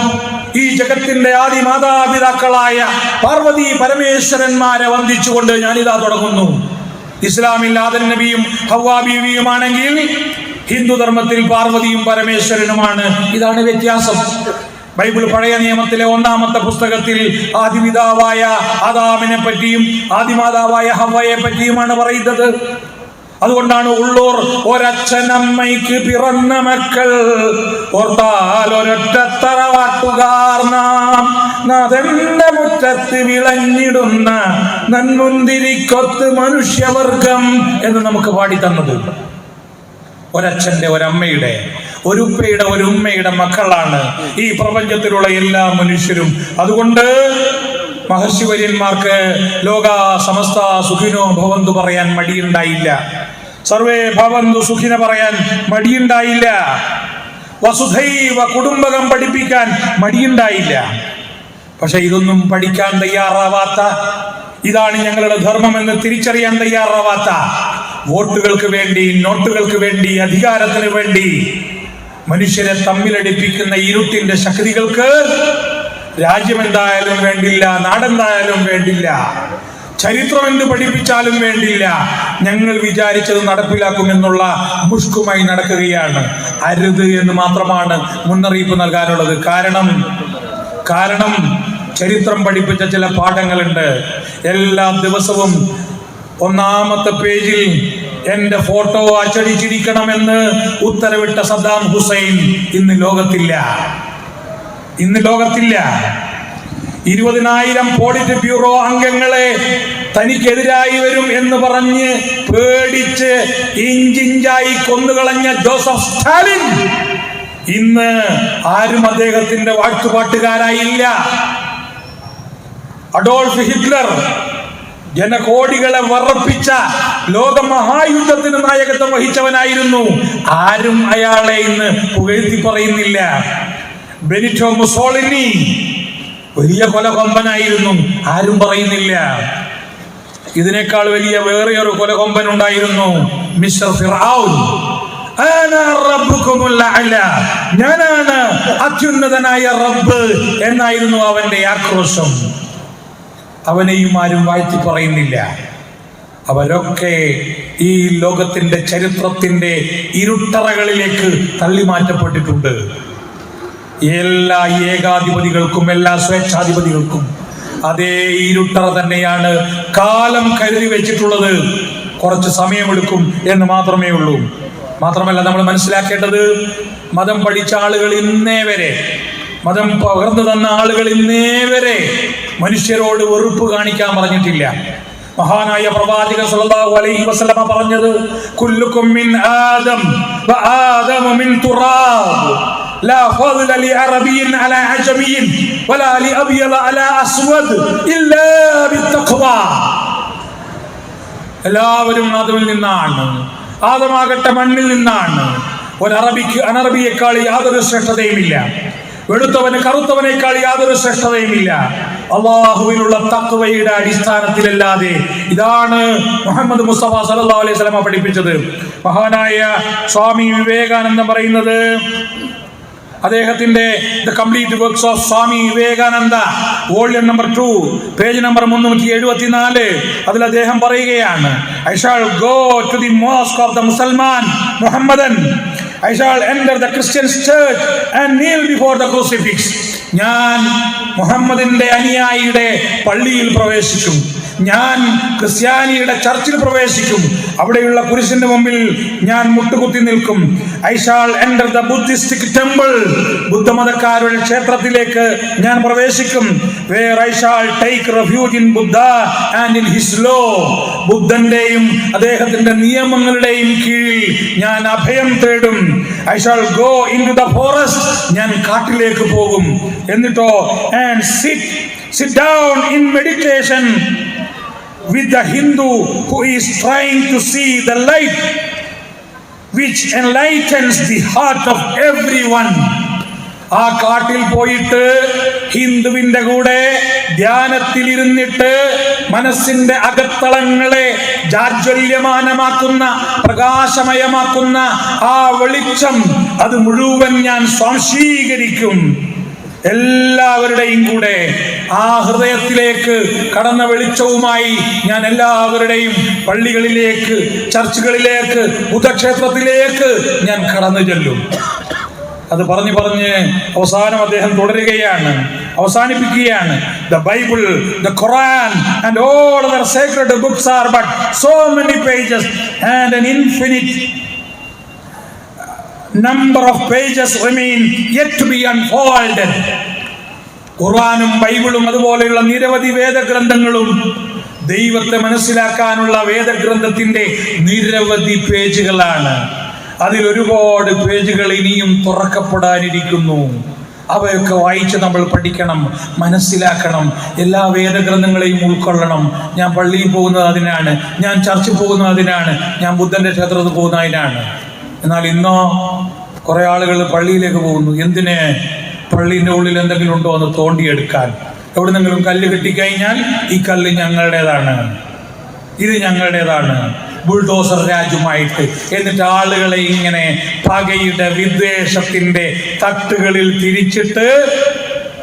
Speaker 2: ഈ ജഗത്തിന്റെ ആദി മാതാപിതാക്കളായ പാർവതീ പരമേശ്വരന്മാരെ വന്ദിച്ചുകൊണ്ട് ഞാനിതാ തുടങ്ങുന്നു. ഇസ്ലാമിൽ ആദൻ നബിയും ഹവ്വാ ബീവിയുമാണെങ്കിൽ ഹിന്ദു ധർമ്മത്തിൽ പാർവതിയും പരമേശ്വരനുമാണ്. ഇതാണ് വ്യത്യാസം. ബൈബിൾ പഴയ നിയമത്തിലെ 1-ാമത്തെ പുസ്തകത്തിൽ ആദിപിതാവായ ആദാമിനെ പറ്റിയും ആദിമാതാവായ ഹവ്വയെ പറ്റിയുമാണ് പറയുന്നത്. അതുകൊണ്ടാണ് ഉള്ളൂർ ഒരച്ഛനമ്മയ്ക്ക് പിറന്ന മക്കൾ ഓർത്താൽ ഒരൊറ്റ തറവാട്ടുകാർ നാം, നാഥന്റെ മുറ്റത്ത് വിളഞ്ഞിടുന്ന നന്മുന്തിരിക്കൊത്ത് മനുഷ്യവർഗം എന്ന് നമുക്ക് പാടിത്തന്നത്. ഒരച്ഛന്റെ, ഒരമ്മയുടെ, ഒരുപ്പയുടെ, ഒരു ഉമ്മയുടെ മക്കളാണ് ഈ പ്രപഞ്ചത്തിലുള്ള എല്ലാ മനുഷ്യരും. അതുകൊണ്ട് മഹർഷിവര്യന്മാർക്ക് ലോക സമസ്ത സുഖിനോ ഭവന്തു പറയാൻ മടിയുണ്ടായില്ല, സർവേ ഭവന്തു സുഖിന പറയാൻ മടിയുണ്ടായില്ല, വസുധൈവ കുടുംബകം പഠിപ്പിക്കാൻ മടിയുണ്ടായില്ല. പക്ഷെ ഇതൊന്നും പഠിക്കാൻ തയ്യാറാവാത്ത, ഇതാണ് ഞങ്ങളുടെ ധർമ്മമെന്ന് തിരിച്ചറിയാൻ തയ്യാറാവാത്ത, വോട്ടുകൾക്ക് വേണ്ടി, നോട്ടുകൾക്ക് വേണ്ടി, അധികാരത്തിന് വേണ്ടി മനുഷ്യരെ തമ്മിലടിപ്പിക്കുന്ന ഇരുട്ടിന്റെ ശക്തികൾക്ക് രാജ്യം എന്തായാലും വേണ്ടില്ല, നാടെന്തായാലും വേണ്ടില്ല, ചരിത്രം എന്ത് പഠിപ്പിച്ചാലും വേണ്ടില്ല, ഞങ്ങൾ വിചാരിച്ചത് നടപ്പിലാക്കുമെന്നുള്ള മുഷ്കുമായി നടക്കുകയാണ്. അരുത് എന്ന് മാത്രമാണ് മുന്നറിയിപ്പ് നൽകാനുള്ളത്. കാരണം ചരിത്രം പഠിപ്പിച്ച ചില പാഠങ്ങളുണ്ട്. എല്ലാ ദിവസവും 1-ാമത്തെ പേജിൽ എന്റെ ഫോട്ടോ അച്ചടിച്ചിരിക്കണമെന്ന് ഉത്തരവിട്ട സദ്ദാം ഹുസൈൻ ഇന്ന് ലോകത്തില്ല. 20,000 പോളിറ്റ് ബ്യൂറോ അംഗങ്ങളെ തനിക്കെതിരായി വരും എന്ന് പറഞ്ഞ് പേടിച്ച് ഇഞ്ചിഞ്ചായി കൊന്നുകളഞ്ഞ ജോസഫ് സ്റ്റാലിൻ ഇന്ന് ആരും അദ്ദേഹത്തിന്റെ വാഴ്ത്തുപാട്ടുകാരായില്ല. Adolf Hitler ജനകോടികളെ വറപ്പിച്ച ലോകമഹായുദ്ധത്തിന് നായകത്വം വഹിച്ചവനായിരുന്നു. ആരും അയാളെ ഇന്ന് പുകഴ്ത്തി പറയുന്നില്ല. ബെനിറ്റോ മുസോളിനി വലിയ കൊലകൊമ്പനായിരുന്നു, ആരും പറയുന്നില്ല. ഇതിനേക്കാൾ വലിയ വേറെ ഒരു കൊലകൊമ്പൻ ഉണ്ടായിരുന്നു, മിസ്റ്റർ ഫിർഔൻ. ഞാനാണ് അത്യുന്നതനായ റബ്ബ് എന്നായിരുന്നു അവന്റെ ആക്രോശം. അവനെയും ആരും വാഴ്ത്തി പറയുന്നില്ല. അവരൊക്കെ ഈ ലോകത്തിന്റെ ചരിത്രത്തിന്റെ ഇരുട്ടറകളിലേക്ക് തള്ളിമാറ്റപ്പെട്ടിട്ടുണ്ട്. എല്ലാ ഏകാധിപതികൾക്കും എല്ലാ സ്വേച്ഛാധിപതികൾക്കും അതേ ഇരുട്ടറ തന്നെയാണ് കാലം കരുതി വെച്ചിട്ടുള്ളത്. കുറച്ച് സമയമെടുക്കും എന്ന് മാത്രമേ ഉള്ളൂ. മാത്രമല്ല, നമ്മൾ മനസ്സിലാക്കേണ്ടത്, മതം പഠിച്ച ആളുകൾ ഇന്നേ വരെ, മതം പകർന്നു തന്ന ആളുകൾ ഇന്നേ വരെ മനുഷ്യരോട് വെറുപ്പ് കാണിക്കാൻ പറഞ്ഞിട്ടില്ല. മഹാനായ പ്രവാചകൻ സല്ലല്ലാഹു അലൈഹി വസല്ലമ പറഞ്ഞത്, കുല്ലുകും മിൻ ആദം വ ആദമു മിൻ തുറാബ് ലാ ഫദ്ല ലി അറബിയ്യിൻ അലാ അജമിയ്യിൻ വലാ ലി അബ്യദ അലാ അസ്വദ് ഇല്ലാ ബിത്തഖ്വാ. എല്ലാവരും ആദമിൽ നിന്നാണ്, ആദമാകട്ടെ മണ്ണിൽ നിന്നാണ്. ഒരറബിക്ക് അനറബിയേക്കാൾ യാതൊരു ശ്രേഷ്ഠതയുമില്ല, വെളുത്തവന് കറുത്തവനേക്കാൾ യാതൊരു ശ്രേഷ്ഠതയുമില്ല. അള്ളാഹുവിനുള്ള തഖ്വയുടെ അടിസ്ഥാനത്തിലല്ലാതെ. ഇതാണ് മുഹമ്മദ് മുസ്തഫ സല്ലല്ലാഹു അലൈഹി വസല്ലം പഠിപ്പിച്ചത്. മഹാനായ സ്വാമി വിവേകാനന്ദൻ പറയുന്നത്, അദ്ദേഹത്തിന്റെ the complete works of Swami Vivekananda volume number 2 page number 374, അതിൽ അദ്ദേഹം പറയുകയാണ്, I shall go to the mosque of the Mussulman Mohammedan, I shall enter the Christian church and kneel before the crucifix. ഞാൻ മുഹമ്മദിന്റെ അനുയായിയുടെ പള്ളിയിൽ പ്രവേശിക്കും, ഞാൻ ക്രിസ്ത്യാനിയുടെ ചർച്ചിൽ പ്രവേശിക്കും, അവിടെയുള്ള കുരിശിന്റെ മുമ്പിൽ ഞാൻ മുട്ടുകുത്തി നിൽക്കും. I shall enter the Buddhistic temple, ബുദ്ധമതക്കാരുടെ ക്ഷേത്രത്തിലേക്ക് ഞാൻ പ്രവേശിക്കും. Where I shall take refuge in Buddha and in his law, ബുദ്ധന്റെയും അദ്ദേഹത്തിന്റെ നിയമങ്ങളുടെയും കീഴിൽ ഞാൻ അഭയം തേടും. I shall go into the forest, ഞാൻ കാട്ടിലേക്ക് പോകും. എന്നിട്ടോ, and sit down in meditation with the Hindu who is trying to see the light which enlightens the heart of everyone. ആ കാട്ടിൽ പോയിട്ട് ഹിന്ദുവിന്റെ കൂടെ ധ്യാനത്തിലിരുന്നിട്ട് മനസ്സിന്റെ അകത്തളങ്ങളെ ജാജ്വല്യമാനമാക്കുന്ന, പ്രകാശമയമാക്കുന്ന ആ വെളിച്ചം, അത് മുഴുവൻ ഞാൻ സ്വാംശീകരിക്കും. എല്ലാവരുടെയും കൂടെ ആ ഹൃദയത്തിലേക്ക് കടന്ന വെളിച്ചവുമായി ഞാൻ എല്ലാവരുടെയും പള്ളികളിലേക്ക്, ചർച്ചുകളിലേക്ക്, ബുദ്ധക്ഷേത്രത്തിലേക്ക് ഞാൻ കടന്നു ചെല്ലും. അത് പറഞ്ഞ് അവസാനം അദ്ദേഹം തുടരുകയാണ്, അവസാനിപ്പിക്കുകയാണ്. The Bible, the Quran and all other sacred books are but so many pages and an infinite number of pages remain yet to be unfolded. ഖുർആനും ബൈബിളും അതുപോലെയുള്ള നിരവധി വേദഗ്രന്ഥങ്ങളും ദൈവത്തെ മനസ്സിലാക്കാനുള്ള വേദഗ്രന്ഥത്തിന്റെ നിരവധി പേജുകളാണ്. അതിൽ ഒരുപാട് പേജുകൾ ഇനിയും തുറക്കപ്പെടാനിരിക്കുന്നു. അവയൊക്കെ വായിച്ച് നമ്മൾ പഠിക്കണം, മനസ്സിലാക്കണം, എല്ലാ വേദഗ്രന്ഥങ്ങളെയും ഉൾക്കൊള്ളണം. ഞാൻ പള്ളിയിൽ പോകുന്നത് അതിനാണ്, ഞാൻ ചർച്ചിൽ പോകുന്നത് അതിനാണ്, ഞാൻ ബുദ്ധന്റെ ക്ഷേത്രത്തിൽ പോകുന്നത് അതിനാണ്. എന്നാൽ ഇന്നോ കുറെ ആളുകൾ പള്ളിയിലേക്ക് പോകുന്നു. എന്തിന്? പള്ളിൻ്റെ ഉള്ളിൽ എന്തെങ്കിലും ഉണ്ടോ എന്ന് തോണ്ടിയെടുക്കാൻ. എവിടെന്നെങ്കിലും കല്ല് കിട്ടിക്കഴിഞ്ഞാൽ ഈ കല്ല് ഞങ്ങളുടേതാണ്, ഇത് ഞങ്ങളുടേതാണ്, ബുൾഡോസർ രാജുമായിട്ട്. എന്നിട്ട് ആളുകളെ ഇങ്ങനെ പകയുടെ വിദ്വേഷത്തിന്റെ തട്ടുകളിൽ തിരിച്ചിട്ട്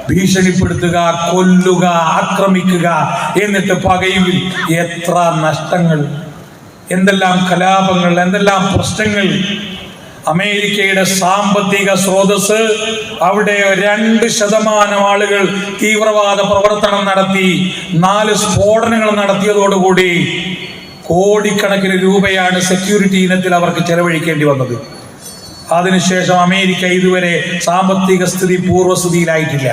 Speaker 2: ഭീഷണിപ്പെടുത്തുക, കൊല്ലുക, ആക്രമിക്കുക. എന്നിട്ട് പകയിൽ എത്ര നഷ്ടങ്ങൾ, എന്തെല്ലാം കലാപങ്ങൾ, എന്തെല്ലാം പ്രശ്നങ്ങൾ. അമേരിക്കയുടെ സാമ്പത്തിക സ്രോതസ്, അവിടെ 2% ആളുകൾ തീവ്രവാദ പ്രവർത്തനം നടത്തി, 4 സ്ഫോടനങ്ങൾ നടത്തിയതോടുകൂടി കോടിക്കണക്കിന് രൂപയാണ് സെക്യൂരിറ്റി ഇനത്തിൽ അവർക്ക് ചെലവഴിക്കേണ്ടി വന്നത്. അതിനുശേഷം അമേരിക്ക ഇതുവരെ സാമ്പത്തിക സ്ഥിതി പൂർവ്വസ്ഥിതിയിലായിട്ടില്ല,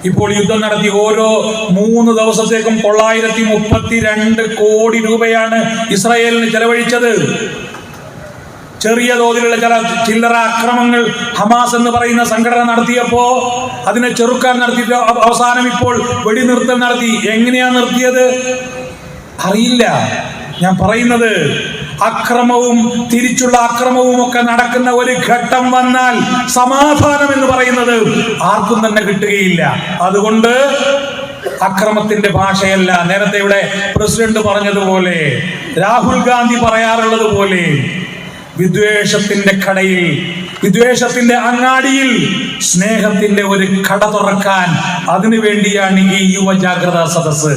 Speaker 2: ഇപ്പോൾ യുദ്ധം നടത്തി ഓരോ 3 ദിവസത്തേക്കും 932 കോടി രൂപയാണ് ഇസ്രായേലിന് ചെലവഴിച്ചത്. ചെറിയ തോതിലുള്ള ചില്ലറ അക്രമങ്ങൾ ഹമാസ് എന്ന് പറയുന്ന സംഘടന നടത്തിയപ്പോ അതിനെ ചെറുക്കാൻ നടത്തിയിട്ട് അവസാനം ഇപ്പോൾ വെടിനിർത്തൽ നടത്തി. എങ്ങനെയാ നിർത്തിയത് അറിയില്ല. ഞാൻ പറയുന്നത്, അക്രമവും തിരിച്ചുള്ള അക്രമവും ഒക്കെ നടക്കുന്ന ഒരു ഘട്ടം വന്നാൽ സമാധാനം എന്ന് പറയുന്നത് ആർക്കും തന്നെ കിട്ടുകയില്ല. അതുകൊണ്ട് അക്രമത്തിന്റെ ഭാഷയല്ല, നേരത്തെ ഇവിടെ പ്രസിഡന്റ് പറഞ്ഞതുപോലെ, രാഹുൽ ഗാന്ധി പറയാറുള്ളത് പോലെ, വിദ്വേഷത്തിന്റെ കടയിൽ, വിദ്വേഷത്തിന്റെ അങ്ങാടിയിൽ സ്നേഹത്തിന്റെ ഒരു കട തുറക്കാൻ അതിനു വേണ്ടിയാണ് ഈ യുവജാഗ്രതാ സദസ്സ്.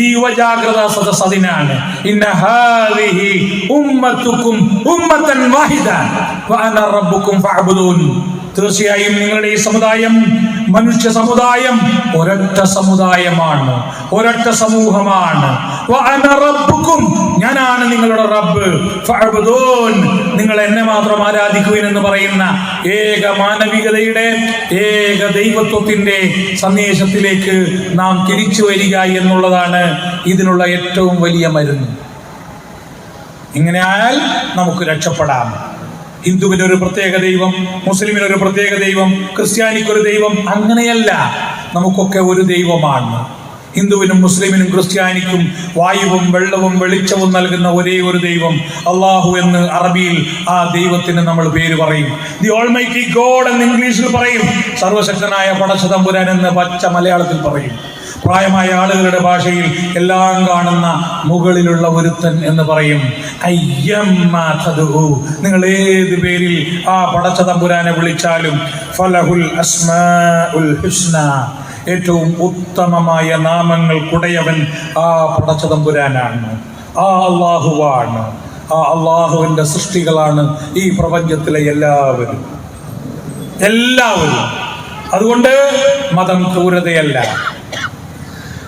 Speaker 2: ഈ യുവജാഗ്രതാ സദസ്സ് അതിനാണ്. ഇന്ന ഹാദിഹി ഉമ്മത്തുക്കും ഉമ്മത്തൻ വാഹിദ വഅന റബ്ബുക്കും ഫഅബ്ദൂൻ. തീർച്ചയായും നിങ്ങളുടെ ഈ സമുദായം, മനുഷ്യ സമുദായം ഒരൊറ്റ സമുദായമാണ്, ഒരൊറ്റ സമൂഹമാണ്. വഅന റബ്ബുക്കും, ഞാനാണ് നിങ്ങളുടെ റബ്ബ്. ഫഅബ്ദൂൻ, നിങ്ങൾ എന്നെ മാത്രം ആരാധിക്കുവിൻ എന്ന് പറയുന്ന ഏക മാനവികതയുടെ, ഏക ദൈവത്വത്തിന്റെ സന്ദേശത്തിലേക്ക് നാം തിരിച്ചു വരിക എന്നുള്ളതാണ് ഇതിനുള്ള ഏറ്റവും വലിയ മരുന്ന്. ഇങ്ങനെ ആയാൽ നമുക്ക് രക്ഷപ്പെടാം. ഹിന്ദുവിനൊരു പ്രത്യേക ദൈവം, മുസ്ലിമിനൊരു പ്രത്യേക ദൈവം, ക്രിസ്ത്യാനിക്കൊരു ദൈവം, അങ്ങനെയല്ല. നമുക്കൊക്കെ ഒരു ദൈവമാണ്. ഹിന്ദുവിനും മുസ്ലിമിനും ക്രിസ്ത്യാനിക്കും വായുവും വെള്ളവും വെളിച്ചവും നൽകുന്ന ഒരേ ഒരു ദൈവം അള്ളാഹു എന്ന് അറബിയിൽ ആ ദൈവത്തിന് നമ്മൾ പേര് പറയും. ദി ഓൾമൈറ്റി ഗോഡ് എന്ന് ഇംഗ്ലീഷിൽ പറയും. സർവശക്തനായ പടച്ചതമ്പുരാൻ എന്ന് പച്ച മലയാളത്തിൽ പറയും. പ്രായമായ ആളുകളുടെ ഭാഷയിൽ എല്ലാം കാണുന്ന മുകളിലുള്ള ഒരുത്തൻ എന്ന് പറയും. നിങ്ങൾ ഏത് പേരിൽ ആ പടച്ചതമ്പുരാനെ വിളിച്ചാലും ഫലഹുൽ അസ്മാഉൽ ഹുസ്ന, ഏറ്റവും ഉത്തമമായ നാമങ്ങൾക്കുടയവൻ ആ പടച്ചതമ്പുരാനാണ്, ആ അള്ളാഹുവാണ്. ആ അള്ളാഹുവിൻ്റെ സൃഷ്ടികളാണ് ഈ പ്രപഞ്ചത്തിലെ എല്ലാവരും. അതുകൊണ്ട് മതം ക്രൂരതയല്ല.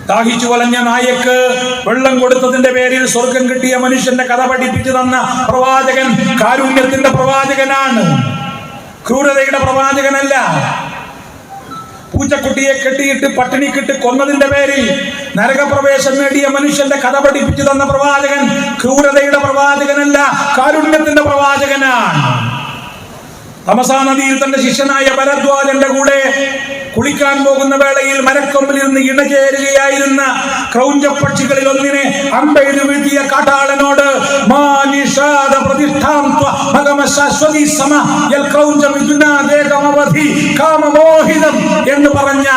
Speaker 2: ദാഹിച്ചു വലഞ്ഞ നായക്ക് വെള്ളം കൊടുത്തതിന്റെ പേരിൽ സ്വർഗം കിട്ടിയ മനുഷ്യന്റെ കഥ പഠിപ്പിച്ചു തന്ന പ്രവാചകൻ കാരുണ്യത്തിന്റെ പ്രവാചകനാണ്, ക്രൂരതയുടെ പ്രവാചകനല്ല. പൂച്ചക്കുട്ടിയെ കെട്ടിയിട്ട് പട്ടിണിക്കിട്ട് കൊന്നതിന്റെ പേരിൽ നരകപ്രവേശം നേടിയ മനുഷ്യന്റെ കഥ പഠിപ്പിച്ചു തന്ന പ്രവാചകൻ ക്രൂരതയുടെ പ്രവാചകനല്ല, കാരുണ്യത്തിന്റെ പ്രവാചകനാണ്. തമസാ നദിയിൽ തന്റെ ശിഷ്യനായ ഭരദ്വാജന്റെ കൂടെ കുളിക്കാൻ പോകുന്ന വേളയിൽ മരക്കൊമ്പിൽ നിന്ന് ഇണചേരുകയായിരുന്ന ക്രൗഞ്ചപ്പക്ഷികളിൽ ഒന്നിനെ അമ്പെയ്ത് വീഴ്ത്തിയ കാട്ടാളനോട് എന്ന് പറഞ്ഞ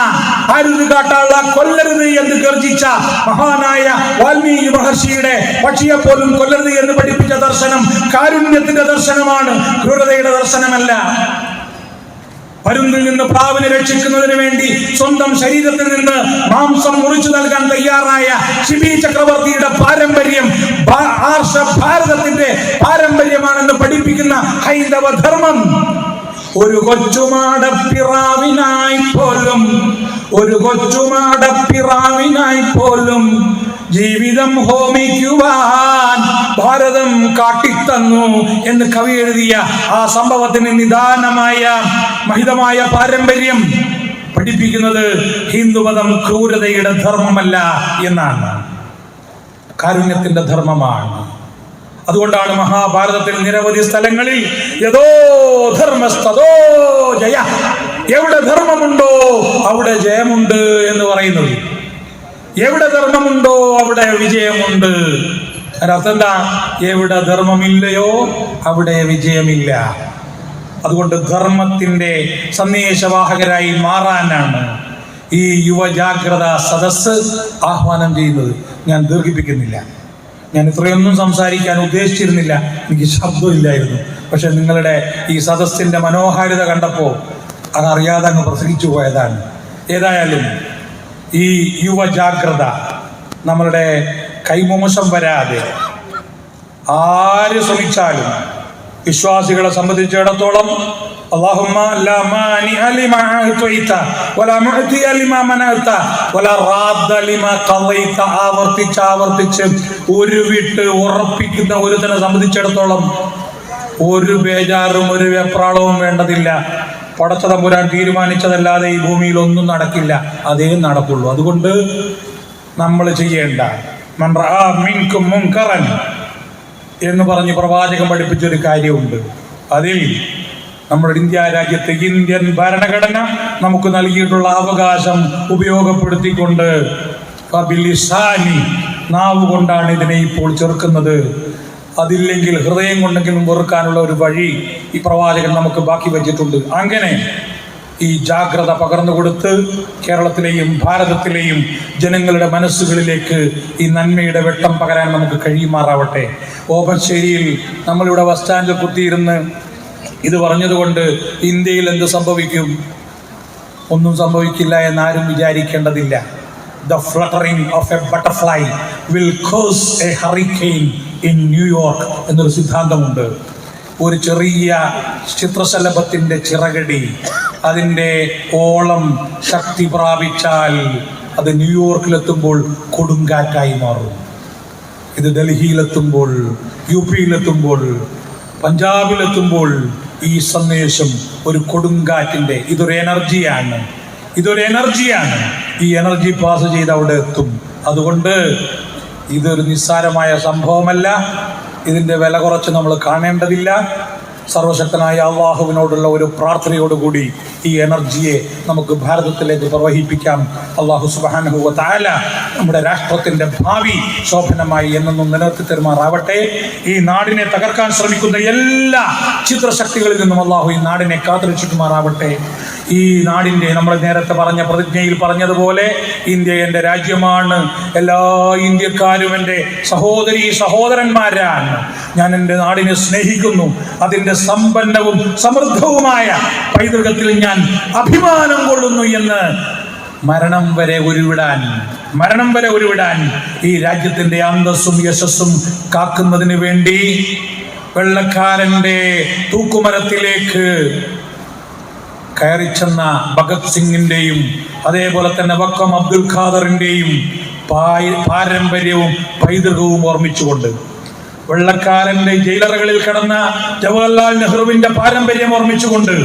Speaker 2: അരുത് കാട്ടാള, കൊല്ലരുത് എന്ന് ഗർജിച്ച മഹാനായ വാൽമീകി മഹർഷിയുടെ പക്ഷിയെ പോലും കൊല്ലരുത് എന്ന് പഠിപ്പിച്ച ദർശനം കാരുണ്യത്തിന്റെ ദർശനമാണ്, ക്രൂരതയുടെ ദർശനമല്ല. പരുന്തിൽ നിന്ന് പ്രാവിനെ രക്ഷിക്കുന്നതിന് വേണ്ടി സ്വന്തം ശരീരത്തിൽ നിന്ന് മാംസം മുറിച്ചു നൽകാൻ തയ്യാറായ ശിബി ചക്രവർത്തിയുടെ പാരമ്പര്യം ആർഷ ഭാരതത്തിന്റെ പാരമ്പര്യമാണെന്ന് പഠിപ്പിക്കുന്ന ഹൈന്ദവ ധർമ്മം ഒരു കൊച്ചുമാടപ്പിറാവിനായി പോലും ജീവിതം ഹോമിക്കുവാൻ ഭാരതം കാട്ടിത്തന്നു എന്ന് കവി എഴുതിയ ആ സംഭവത്തിന് നിദാനമായ മഹിതമായ പാരമ്പര്യം പഠിപ്പിക്കുന്നത് ഹിന്ദുമതം ക്രൂരതയുടെ ധർമ്മമല്ല എന്നാണ്, കാരുണ്യത്തിന്റെ ധർമ്മമാണ്. അതുകൊണ്ടാണ് മഹാഭാരതത്തിൽ നിരവധി സ്ഥലങ്ങളിൽ യഥോ ധർമ്മസ്തോ ജയ, എവിടെ ധർമ്മമുണ്ടോ അവിടെ ജയമുണ്ട് എന്ന് പറയുന്നത്. എവിടെ ധർമ്മമുണ്ടോ അവിടെ വിജയമുണ്ട്. അതിനർത്ഥം എന്താ? എവിടെ ധർമ്മമില്ലയോ അവിടെ വിജയമില്ല. അതുകൊണ്ട് ധർമ്മത്തിന്റെ സന്ദേശവാഹകരായി മാറാനാണ് ഈ യുവജാഗ്രതാ സദസ്സ് ആഹ്വാനം ചെയ്യുന്നത്. ഞാൻ ദീർഘിപ്പിക്കുന്നില്ല. ഞാൻ ഇത്രയൊന്നും സംസാരിക്കാൻ ഉദ്ദേശിച്ചിരുന്നില്ല, എനിക്ക് ശബ്ദമില്ലായിരുന്നു. പക്ഷെ നിങ്ങളുടെ ഈ സദസ്സിന്റെ മനോഹാരിത കണ്ടപ്പോൾ അതറിയാതെ അങ്ങ് പ്രസംഗിച്ചു പോയതാണ്. ഏതായാലും ഈ യുവജാഗ്രത നമ്മളുടെ കൈമോശം വരാതെ ആര് ശ്രമിച്ചാലും വിശ്വാസികളെ സംബന്ധിച്ചിടത്തോളം അല്ലാഹുമ്മ ലാ മാനിഅ ലിമാ അഅ്തൈത വലാ മുഅ്തിയ ലിമാ മനഅത വലാ റാദ്ദ ലിമാ ഖളൈത ആവർത്തിച്ച് ഉരുവിട്ട് ഉറപ്പിക്കുന്ന ഒരുത്തനെ സംബന്ധിച്ചിടത്തോളം ഒരു ബേജാറും ഒരു വെപ്രാളവും വേണ്ടതില്ല. പടച്ചതമ്പുരാൻ തീരുമാനിച്ചതല്ലാതെ ഈ ഭൂമിയിൽ ഒന്നും നടക്കില്ല, അതേ നടക്കുള്ളൂ. അതുകൊണ്ട് നമ്മൾ ചെയ്യേണ്ട മൻ റആ മിൻകും മുൻകറൻ എന്ന് പറഞ്ഞ് പ്രവാചകൻ പഠിപ്പിച്ചൊരു കാര്യമുണ്ട്. അതിൽ നമ്മുടെ ഇന്ത്യ രാജ്യത്തെ ഇന്ത്യൻ ഭരണഘടന നമുക്ക് നൽകിയിട്ടുള്ള അവകാശം ഉപയോഗപ്പെടുത്തിക്കൊണ്ട് നാവ് കൊണ്ടാണ് ഇതിനെ ഇപ്പോൾ ചെറുക്കുന്നത്. അതില്ലെങ്കിൽ ഹൃദയം കൊണ്ടെങ്കിലും വെറുക്കാനുള്ള ഒരു വഴി ഈ പ്രവാചകൻ നമുക്ക് ബാക്കി വെച്ചിട്ടുണ്ട്. അങ്ങനെ ഈ ജാഗ്രത പകർന്നുകൊടുത്ത് കേരളത്തിലെയും ഭാരതത്തിലെയും ജനങ്ങളുടെ മനസ്സുകളിലേക്ക് ഈ നന്മയുടെ വെട്ടം പകരാൻ നമുക്ക് കഴിയുമാറാവട്ടെ. ഓമശ്ശേരിയിൽ നമ്മളിവിടെ ബസ് സ്റ്റാൻഡിൽ കുത്തിയിരുന്ന് ഇത് പറഞ്ഞതുകൊണ്ട് ഇന്ത്യയിൽ എന്ത് സംഭവിക്കും? ഒന്നും സംഭവിക്കില്ല എന്നാരും വിചാരിക്കേണ്ടതില്ല. The fluttering of a butterfly will cause a hurricane in New York എന്നൊരു സിദ്ധാന്തമുണ്ട്. ഒരു ചെറിയ ചിത്രശലഭത്തിൻ്റെ ചിറകടി അതിൻ്റെ ഓളം ശക്തി പ്രാപിച്ചാൽ അത് ന്യൂയോർക്കിലെത്തുമ്പോൾ കൊടുങ്കാറ്റായി മാറും. ഇത് ഡൽഹിയിലെത്തുമ്പോൾ, യു പിയിലെത്തുമ്പോൾ, പഞ്ചാബിലെത്തുമ്പോൾ ഈ സന്ദേശം ഒരു കൊടുങ്കാറ്റിൻ്റെ ഇതൊരു എനർജിയാണ്. ഈ എനർജി പാസ് ചെയ്ത് അവിടെ എത്തും. അതുകൊണ്ട് ഇതൊരു നിസ്സാരമായ സംഭവമല്ല. ഇതിൻ്റെ വില കുറച്ച് നമ്മൾ കാണേണ്ടതില്ല. സർവശക്തനായ അള്ളാഹുവിനോടുള്ള ഒരു പ്രാർത്ഥനയോടുകൂടി ഈ എനർജിയെ നമുക്ക് ഭാരതത്തിലേക്ക് പ്രവഹിപ്പിക്കാം. അള്ളാഹു സുബ്ഹാനഹു വ തആല നമ്മുടെ രാഷ്ട്രത്തിൻ്റെ ഭാവി ശോഭനമായി എന്നെന്നും നിലനിർത്തി തരുമാറാവട്ടെ. ഈ നാടിനെ തകർക്കാൻ ശ്രമിക്കുന്ന എല്ലാ ചിത്രശക്തികളിൽ നിന്നും അള്ളാഹു ഈ നാടിനെ കാത്തുരക്ഷിക്കുമാറാവട്ടെ. ഈ നാടിൻ്റെ നമ്മൾ നേരത്തെ പറഞ്ഞ പ്രതിജ്ഞയിൽ പറഞ്ഞതുപോലെ ഇന്ത്യ എൻ്റെ രാജ്യമാണ്, എല്ലാ ഇന്ത്യക്കാരും എൻ്റെ സഹോദരീ സഹോദരന്മാരാണ്. ഞാൻ എൻ്റെ നാടിനെ സ്നേഹിക്കുന്നു. അതിൻ്റെ സമ്പന്നവും സമൃദ്ധവുമായ പൈതൃകത്തിൽ ഞാൻ അഭിമാനം കൊള്ളുന്നു എന്ന് മരണം വരെ ഉരുവിടാൻ ഈ രാജ്യത്തിൻ്റെ അന്തസ്സും യശസ്സും കാക്കുന്നതിന് വേണ്ടി വെള്ളക്കാരൻ്റെ തൂക്കുമരത്തിലേക്ക് കയറിച്ചെന്ന ഭഗത് സിംഗിൻ്റെയും അതേപോലെ തന്നെ വക്കം അബ്ദുൽ ഖാദറിൻ്റെയും പാരമ്പര്യവും പൈതൃകവും ഓർമ്മിച്ചുകൊണ്ട്, വെള്ളക്കാരൻ്റെ ജയിലറുകളിൽ കിടന്ന ജവഹർലാൽ നെഹ്റുവിന്റെ പാരമ്പര്യം ഓർമ്മിച്ചുകൊണ്ട്,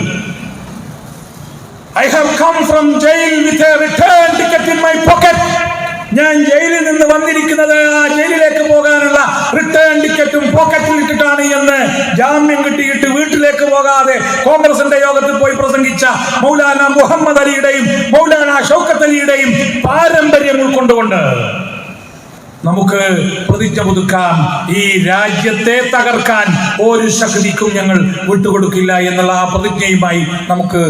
Speaker 2: I have come from jail with a return ticket in my pocket. ഞാൻ ജയിലിൽ നിന്ന് വന്നിരിക്കുന്നത് ആ ജയിലിലേക്ക് പോകാനുള്ള റിട്ടേൺ ടിക്കറ്റും പോക്കറ്റിൽ ഇട്ടിട്ടാണ് എന്ന് ജാമ്യം കിട്ടിയിട്ട് വീട്ടിലേക്ക് പോകാതെ കോൺഗ്രസിന്റെ യോഗത്തിൽ പോയി പ്രസംഗിച്ച മൗലാന മുഹമ്മദ് അലിയുടെയും മൗലാന ഷൗക്കത്ത് അലിയുടെയും പാരമ്പര്യം ഉൾക്കൊണ്ടുകൊണ്ട് നമുക്ക് പ്രതിജ്ഞ പുതുക്കാം. ഈ രാജ്യത്തെ തകർക്കാൻ ഒരു ശക്തിക്കും ഞങ്ങൾ വിട്ടുകൊടുക്കില്ല എന്നുള്ള ആ പ്രതിജ്ഞയുമായി നമുക്ക്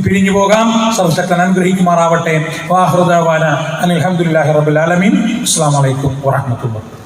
Speaker 2: പിരിഞ്ഞു പോകാം. സർവശക്തൻ അനുഗ്രഹിക്കുമാറാവട്ടെ. വാഹൃദാവാന അൽഹംദുലില്ലാഹി റബ്ബിൽ ആലമീൻ. അസ്സലാമു അലൈക്കും വറഹ്മത്തുള്ളാഹി.